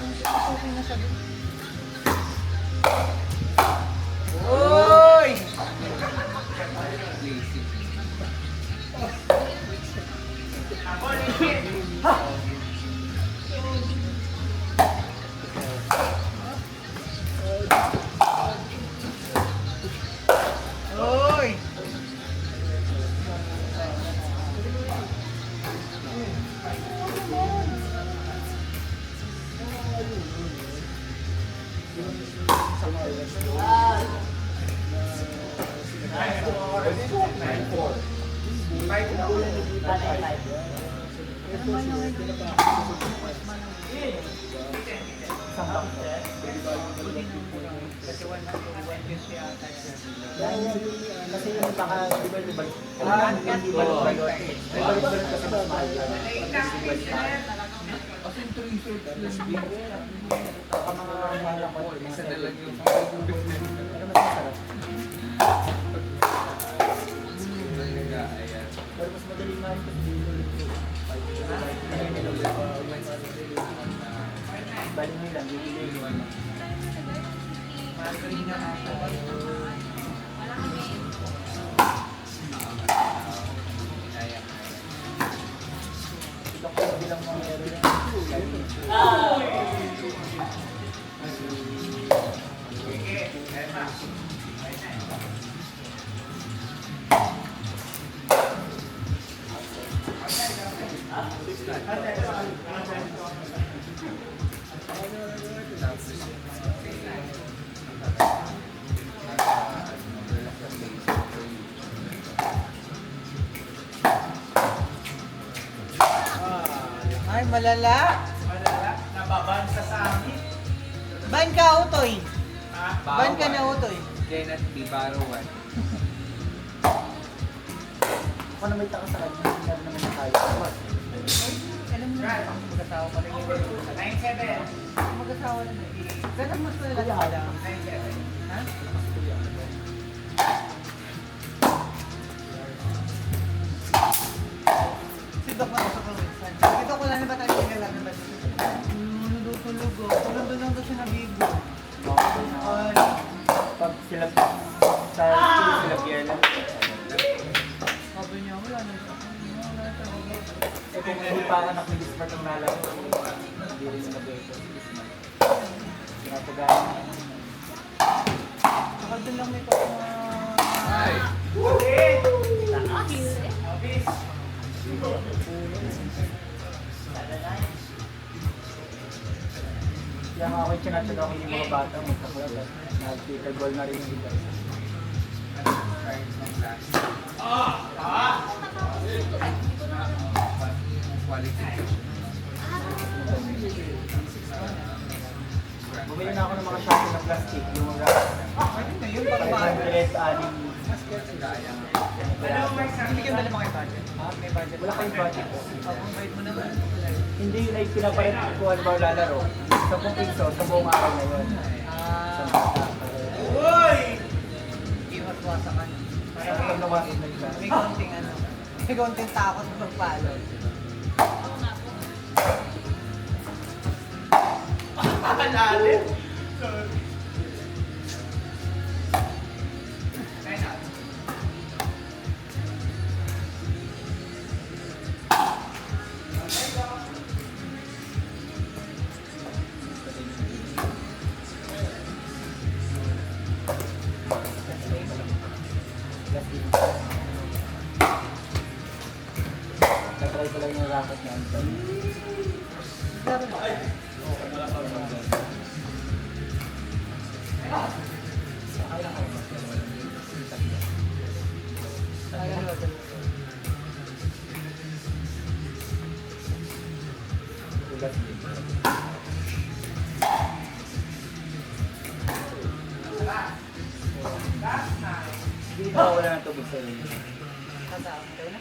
Okay na sabi. Uy! Uy! Kasi yung baka ibal-ibal. Ibal-ibal kasi mas mahal yan. Baka mga mahal ako. Isa na lang yung ano mas masarap. Pero mas madali nga rin kasi dito. Bali nila, bibili yun. Bilang mga meron Ay, malala. Nababan sa amin. Ban ka, Utoy. Ban ka na, Utoy. Cannot be baruan. Ako na may taka sa kanya, hindi na naman tayo. Alam mo na, mag-asawa pa rin yun. 9-7. Mag-asawa na rin. Ganun mas malala ka lang. 9-7. Ha? Si Doc na sa provinsan. Ito ko lang na ba tayo kailangan ba? Nandutulog o. Kung nandun lang daw siya nabigo. Ay. Pag sila sa school, sila biyela. Sabi niya, wala na siya. Wala na talaga. Eh kung hindi pa anak ni Bismarck ang nalaro, hindi rin sila biyela. Pinapagana. Saka doon lang may mga... Ay! Kaya nga ako'y tsinatsaga ko yung mga bata, magkakulat. Nag-title ball na rin yung iba. Bumili na ako ng mga shotgun na plastic, yung mga Ano na yun? Para ba? 500, aning... Hindi ka ba naman kay budget? Ha? May budget. Wala kayong budget. Ang bait mo naman. Hindi like pinapayat ko ano ba lalaro. 10 piso sa buong araw na yun. Sa bata. Uy! Iwas-wasa ka. Para pag nawasin na nila. May konting ano. May konting takot magpalo. Lalim! Tatry ko lang yung racket na ito. Hindi ba wala ng tubig sa inyo? Kasama kayo na?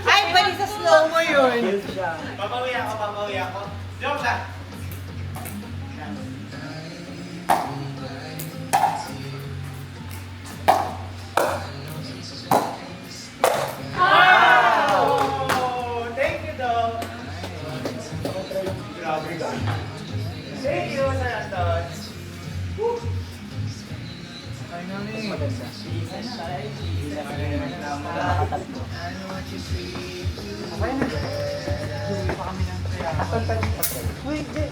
Ay, bali sa slow mo yun. Shield siya. Papawi ako. Joke lang. Thank you, Sir Anton. Ay, mami. Maganda. Nakakatatlo. Ano, chisi. Okay na. Uwi pa kami ng kaya. Asan pa yung patay? Uy, di.